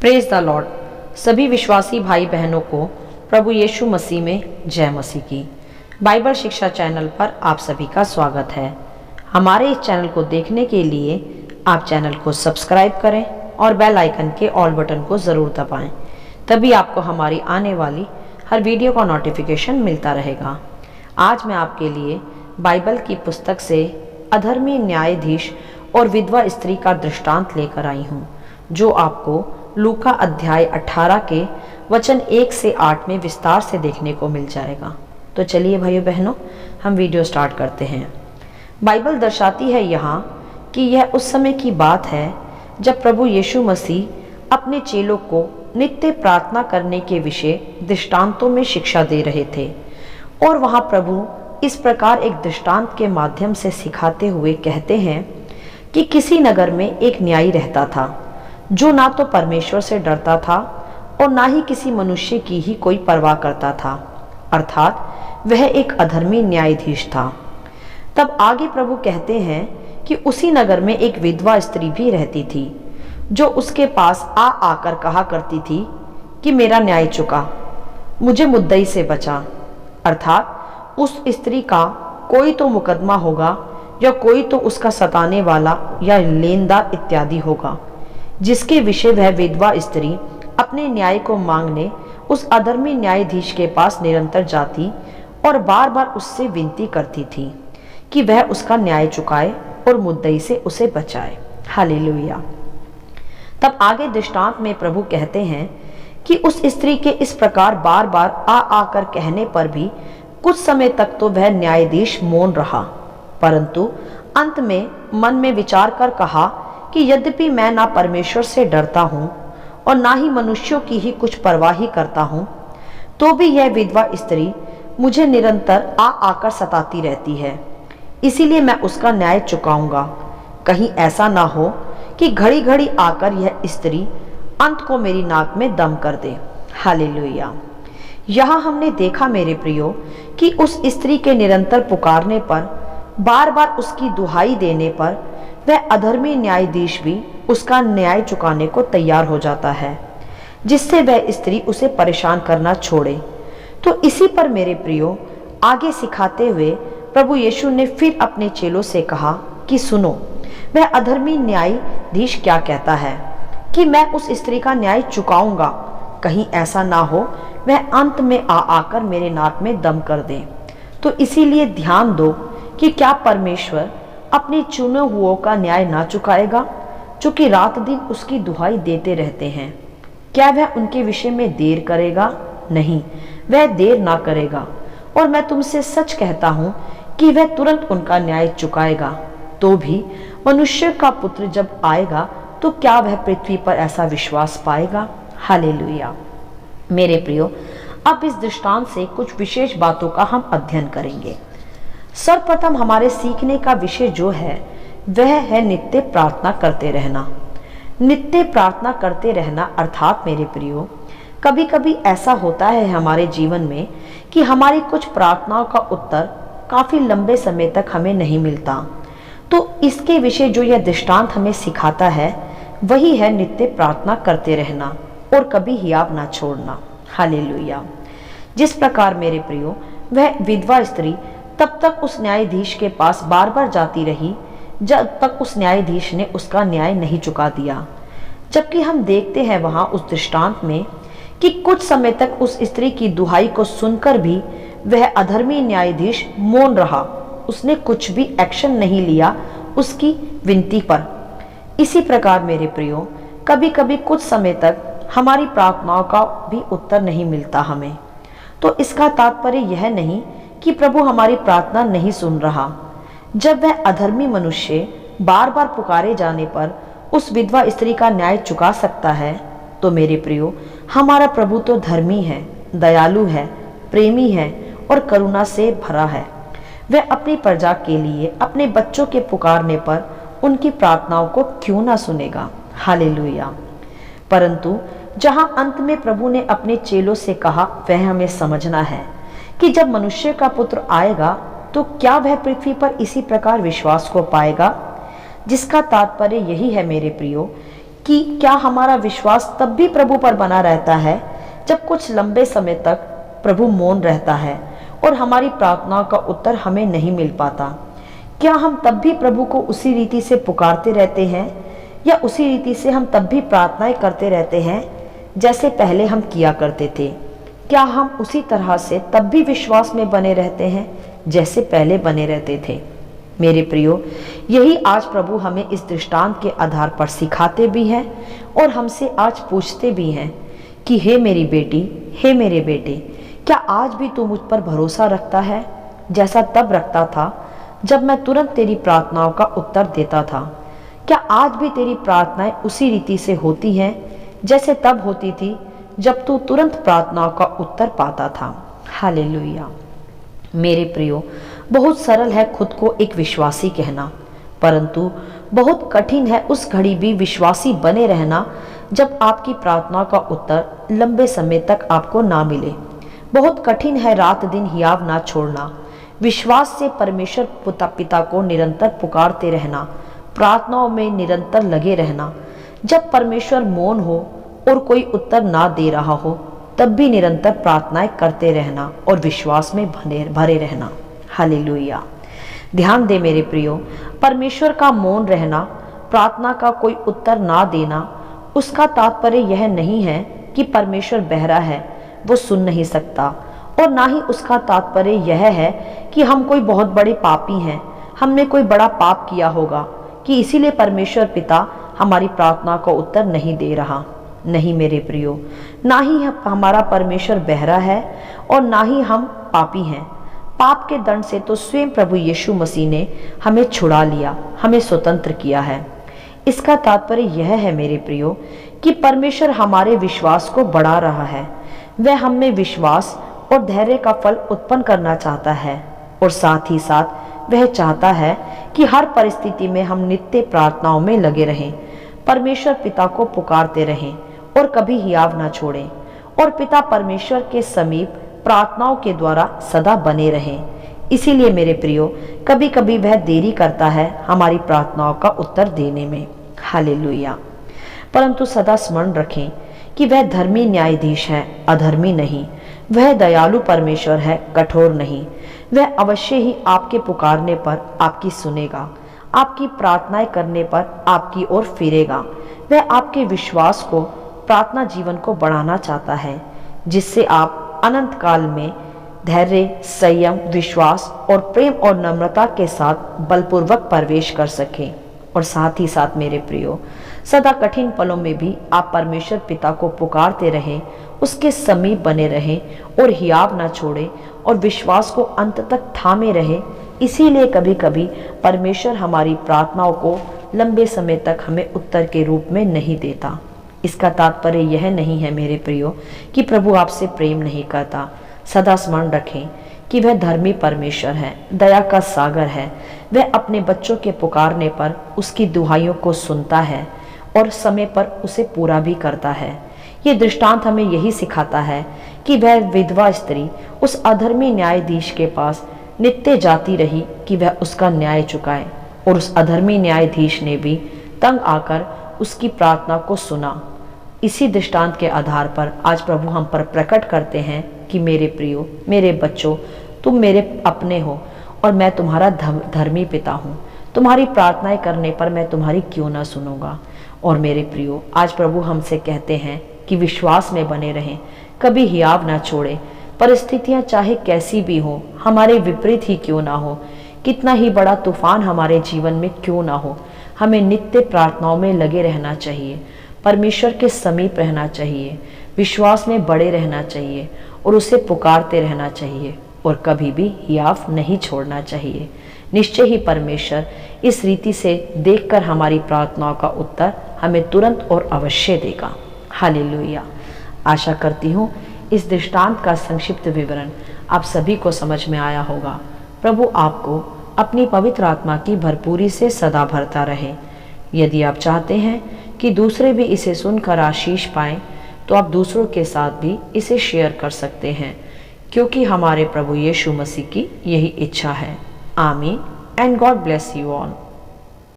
Praise the Lord. सभी विश्वासी भाई बहनों को प्रभु यीशु मसीह में जय मसीह की। बाइबल शिक्षा चैनल पर आप सभी का स्वागत है। हमारे इस चैनल को देखने के लिए आप चैनल को सब्सक्राइब करें और बेल आइकन के ऑल बटन को ज़रूर दबाएं, तभी आपको हमारी आने वाली हर वीडियो का नोटिफिकेशन मिलता रहेगा। आज मैं आपके लिए बाइबल की पुस्तक से अधर्मी न्यायाधीश और विधवा स्त्री का दृष्टांत लेकर आई हूँ, जो आपको लूका अध्याय 18 के वचन 1 से 8 में विस्तार से देखने को मिल जाएगा। तो चलिए भाइयों बहनों, हम वीडियो स्टार्ट करते हैं। बाइबल दर्शाती है यहाँ कि यह उस समय की बात है जब प्रभु यीशु मसीह अपने चेलों को नित्य प्रार्थना करने के विषय दृष्टांतों में शिक्षा दे रहे थे। और वहाँ प्रभु इस प्रकार एक दृष्टांत के माध्यम से सिखाते हुए कहते हैं कि किसी नगर में एक न्यायी रहता था, जो ना तो परमेश्वर से डरता था और ना ही किसी मनुष्य की ही कोई परवाह करता था, अर्थात वह एक अधर्मी न्यायाधीश था। तब आगे प्रभु कहते हैं कि उसी नगर में एक विधवा स्त्री भी रहती थी, जो उसके पास आकर कहा करती थी कि मेरा न्याय चुका, मुझे मुद्दई से बचा। अर्थात उस स्त्री का कोई तो मुकदमा होगा या कोई तो उसका सताने वाला या लेनदार इत्यादि होगा, जिसके विषय वह विधवा स्त्री अपने न्याय को मांगने उस अधर्मी न्यायाधीश के पास निरंतर जाती और बार बार उससे विनती करती थी कि वह उसका न्याय चुकाए और मुद्दई से उसे बचाए। हालेलुया। तब आगे दृष्टांत में प्रभु कहते हैं कि उस स्त्री के इस प्रकार बार बार आकर कहने पर भी कुछ समय तक तो वह न्यायाधीश मौन रहा, परंतु अंत में मन में विचार कर कहा कि यद्यपि मैं ना परमेश्वर से डरता हूँ और ना ही मनुष्यों की ही कुछ परवाह ही करता हूँ, तो भी यह विधवा स्त्री मुझे निरंतर आकर सताती रहती है, इसीलिए मैं उसका न्याय चुकाऊंगा। कहीं ऐसा ना हो कि घड़ी घड़ी आकर यह स्त्री अंत को मेरी नाक में दम कर दे। हालेलुया। यहाँ हमने देखा मेरे प्रियो कि उस स्त्री के निरंतर पुकारने पर, बार बार उसकी दुहाई देने पर वह अधर्मी न्यायाधीश भी उसका न्याय चुकाने को तैयार हो जाता है, जिससे वह स्त्री उसे परेशान करना छोड़े। तो इसी पर मेरे प्रियो आगे सिखाते हुए प्रभु यीशु ने फिर अपने चेलों से कहा कि सुनो, वह अधर्मी न्यायाधीश क्या कहता है कि मैं उस स्त्री का न्याय चुकाऊंगा। कहीं ऐसा ना हो वह अंत में आकर मेरे नाक में दम कर दे। तो इसीलिए ध्यान दो कि क्या परमेश्वर अपने चुने हुओं का न्याय ना चुकाएगा, जो कि रात दिन उसकी दुहाई देते रहते हैं? क्या वह उनके विषय में देर करेगा? नहीं, वह देर ना करेगा। और मैं तुमसे सच कहता हूँ कि वह तुरंत उनका न्याय चुकाएगा। तो भी मनुष्य का पुत्र जब आएगा तो क्या वह पृथ्वी पर ऐसा विश्वास पाएगा? हालेलुया। मेरे प्रियो, अब इस दृष्टांत से कुछ विशेष बातों का हम अध्ययन करेंगे। सर्वप्रथम हमारे सीखने का विषय जो है वह है नित्य प्रार्थना करते रहना। नित्य प्रार्थना करते रहना अर्थात मेरे प्रियो, कभी कभी ऐसा होता है हमारे जीवन में कि हमारी कुछ प्रार्थनाओं का उत्तर काफी लंबे समय तक हमें नहीं मिलता। तो इसके विषय जो यह दृष्टांत हमें सिखाता है वही है नित्य प्रार्थना करते रहना और कभी हियाव ना छोड़ना। हालेलुया। जिस प्रकार मेरे प्रियो वह विधवा स्त्री तब तक उस न्यायाधीश के पास बार बार जाती रही जब तक उस न्यायाधीश ने उसका न्याय नहीं चुका दिया, जबकि हम देखते हैं वहां उस दृष्टांत में कि कुछ समय तक उस स्त्री की दुहाई को सुनकर भी वह अधर्मी न्यायाधीश मौन रहा। उसने कुछ भी एक्शन नहीं लिया उसकी विनती पर। इसी प्रकार मेरे प्रियो, कभी कभी कुछ समय तक हमारी प्रार्थनाओं का भी उत्तर नहीं मिलता हमें। तो इसका तात्पर्य यह नहीं कि प्रभु हमारी प्रार्थना नहीं सुन रहा। जब वह अधर्मी मनुष्य बार बार पुकारे जाने पर उस विधवा स्त्री का न्याय चुका सकता है, तो मेरे प्रियो हमारा प्रभु तो धर्मी है, दयालु है, प्रेमी है और करुणा से भरा है। वह अपनी प्रजा के लिए अपने बच्चों के पुकारने पर उनकी प्रार्थनाओं को क्यों ना सुनेगा। हालेलुया। परंतु जहां अंत में प्रभु ने अपने चेलों से कहा वह हमें समझना है कि जब मनुष्य का पुत्र आएगा तो क्या वह पृथ्वी पर इसी प्रकार विश्वास को पाएगा। जिसका तात्पर्य यही है मेरे प्रियो कि क्या हमारा विश्वास तब भी प्रभु पर बना रहता है जब कुछ लंबे समय तक प्रभु मौन रहता है और हमारी प्रार्थनाओं का उत्तर हमें नहीं मिल पाता? क्या हम तब भी प्रभु को उसी रीति से पुकारते रहते हैं, या उसी रीति से हम तब भी प्रार्थनाएं करते रहते हैं जैसे पहले हम किया करते थे? क्या हम उसी तरह से तब भी विश्वास में बने रहते हैं जैसे पहले बने रहते थे? मेरे प्रियो, यही आज प्रभु हमें इस दृष्टांत के आधार पर सिखाते भी हैं और हमसे आज पूछते भी हैं कि हे मेरी बेटी, हे मेरे बेटे, क्या आज भी तू मुझ पर भरोसा रखता है जैसा तब रखता था जब मैं तुरंत तेरी प्रार्थनाओं का उत्तर देता था? क्या आज भी तेरी प्रार्थनाएं उसी रीति से होती हैं जैसे तब होती थी जब तू तुरंत प्रार्थनाओं का उत्तर पाता था? हालेलुया। मेरे प्रियो, बहुत सरल है खुद को एक विश्वासी कहना, परंतु बहुत कठिन है उस घड़ी भी विश्वासी बने रहना जब आपकी प्रार्थना का उत्तर लंबे समय तक आपको ना मिले। बहुत कठिन है रात दिन हियाव ना छोड़ना, विश्वास से परमेश्वर पिता को निरंतर पुकारते रहना, प्रार्थनाओं में निरंतर लगे रहना। जब परमेश्वर मौन हो और कोई उत्तर ना दे रहा हो तब भी निरंतर प्रार्थनाएं करते रहना और विश्वास में भरे रहना। हालेलुया। ध्यान दे मेरे प्रियो, परमेश्वर का मौन रहना, प्रार्थना का कोई उत्तर ना देना, उसका तात्पर्य यह नहीं है कि परमेश्वर बहरा है, वो सुन नहीं सकता, और ना ही उसका तात्पर्य यह है कि हम कोई बहुत बड़े पापी हैं, हमने कोई बड़ा पाप किया होगा कि इसीलिए परमेश्वर पिता हमारी प्रार्थना का उत्तर नहीं दे रहा। नहीं मेरे प्रियो, ना ही हमारा परमेश्वर बहरा है और ना ही हम पापी हैं। पाप के दंड से तो स्वयं प्रभु यीशु मसीह ने हमें छुड़ा लिया, हमें स्वतंत्र किया है। इसका तात्पर्य यह है मेरे प्रियो कि परमेश्वर हमारे विश्वास को बढ़ा रहा है। वह हम में विश्वास और धैर्य का फल उत्पन्न करना चाहता है, और साथ ही साथ वह चाहता है कि हर परिस्थिति में हम नित्य प्रार्थनाओं में लगे रहें, परमेश्वर पिता को पुकारते रहें और कभी हियाव ना छोड़ें, और पिता परमेश्वर के समीप प्रार्थनाओं के द्वारा सदा बने रहें। इसीलिए मेरे प्रियो, कभी कभी वह देरी करता है हमारी प्रार्थनाओं का उत्तर देने में। हालेलुया। परंतु सदा स्मरण रखें कि वह धर्मी न्यायाधीश है, अधर्मी नहीं। वह दयालु परमेश्वर है, कठोर नहीं। वह अवश्य ही आपके पुकारने पर आपकी सुनेगा, आपकी प्रार्थनाएं करने पर आपकी ओर फिरेगा। वह आपके विश्वास को, प्रार्थना जीवन को बढ़ाना चाहता है, जिससे आप अनंत काल में धैर्य, संयम, विश्वास और प्रेम और नम्रता के साथ बलपूर्वक प्रवेश कर सकें। और साथ ही साथ मेरे प्रियो, सदा कठिन पलों में भी आप परमेश्वर पिता को पुकारते रहें, उसके समीप बने रहें और हियाव ना छोड़ें और विश्वास को अंत तक थामे रहें। इसीलिए कभी कभी परमेश्वर हमारी प्रार्थनाओं को लंबे समय तक हमें उत्तर के रूप में नहीं देता। इसका तात्पर्य यह नहीं है मेरे प्रियो कि प्रभु आपसे प्रेम नहीं करता। सदा स्मरण रखें कि वह धर्मी परमेश्वर है, दया का सागर है। वह अपने बच्चों के पुकारने पर उसकी दुहाइयों को सुनता है और समय पर उसे पूरा भी करता है। ये दृष्टांत हमें यही सिखाता है कि वह विधवा स्त्री उस अधर्मी न्यायाधीश के पास नित्य जाती रही कि वह उसका न्याय चुकाए, और उस अधर्मी न्यायाधीश ने भी तंग आकर उसकी प्रार्थना को सुना। इसी दृष्टांत के आधार पर आज प्रभु हम पर प्रकट करते हैं कि मेरे प्रियो, मेरे बच्चों, तुम मेरे अपने हो और मैं तुम्हारा धर्मी पिता हूँ। तुम्हारी प्रार्थनाएं करने पर मैं तुम्हारी क्यों ना सुनूंगा। और मेरे प्रियो, आज प्रभु हमसे कहते हैं कि विश्वास में बने रहें, कभी हियाव ना छोड़े। परिस्थितियां चाहे कैसी भी हो, हमारे विपरीत ही क्यों ना हो, कितना ही बड़ा तूफान हमारे जीवन में क्यों ना हो, हमें नित्य प्रार्थनाओं में लगे रहना चाहिए, परमेश्वर के समीप रहना चाहिए, विश्वास में बड़े रहना चाहिए और उसे पुकारते रहना चाहिए, और कभी भी हियाव नहीं छोड़ना चाहिए। निश्चय ही परमेश्वर इस रीति से देखकर हमारी प्रार्थनाओं का उत्तर हमें तुरंत और अवश्य देगा। हालेलुया। आशा करती हूँ इस दृष्टांत का संक्षिप्त विवरण आप सभी को समझ में आया होगा। प्रभु आपको अपनी पवित्र आत्मा की भरपूरी से सदा भरता रहे। यदि आप चाहते हैं कि दूसरे भी इसे सुनकर आशीष पाएं, तो आप दूसरों के साथ भी इसे शेयर कर सकते हैं, क्योंकि हमारे प्रभु यीशु मसीह की यही इच्छा है। आमीन and God bless you all.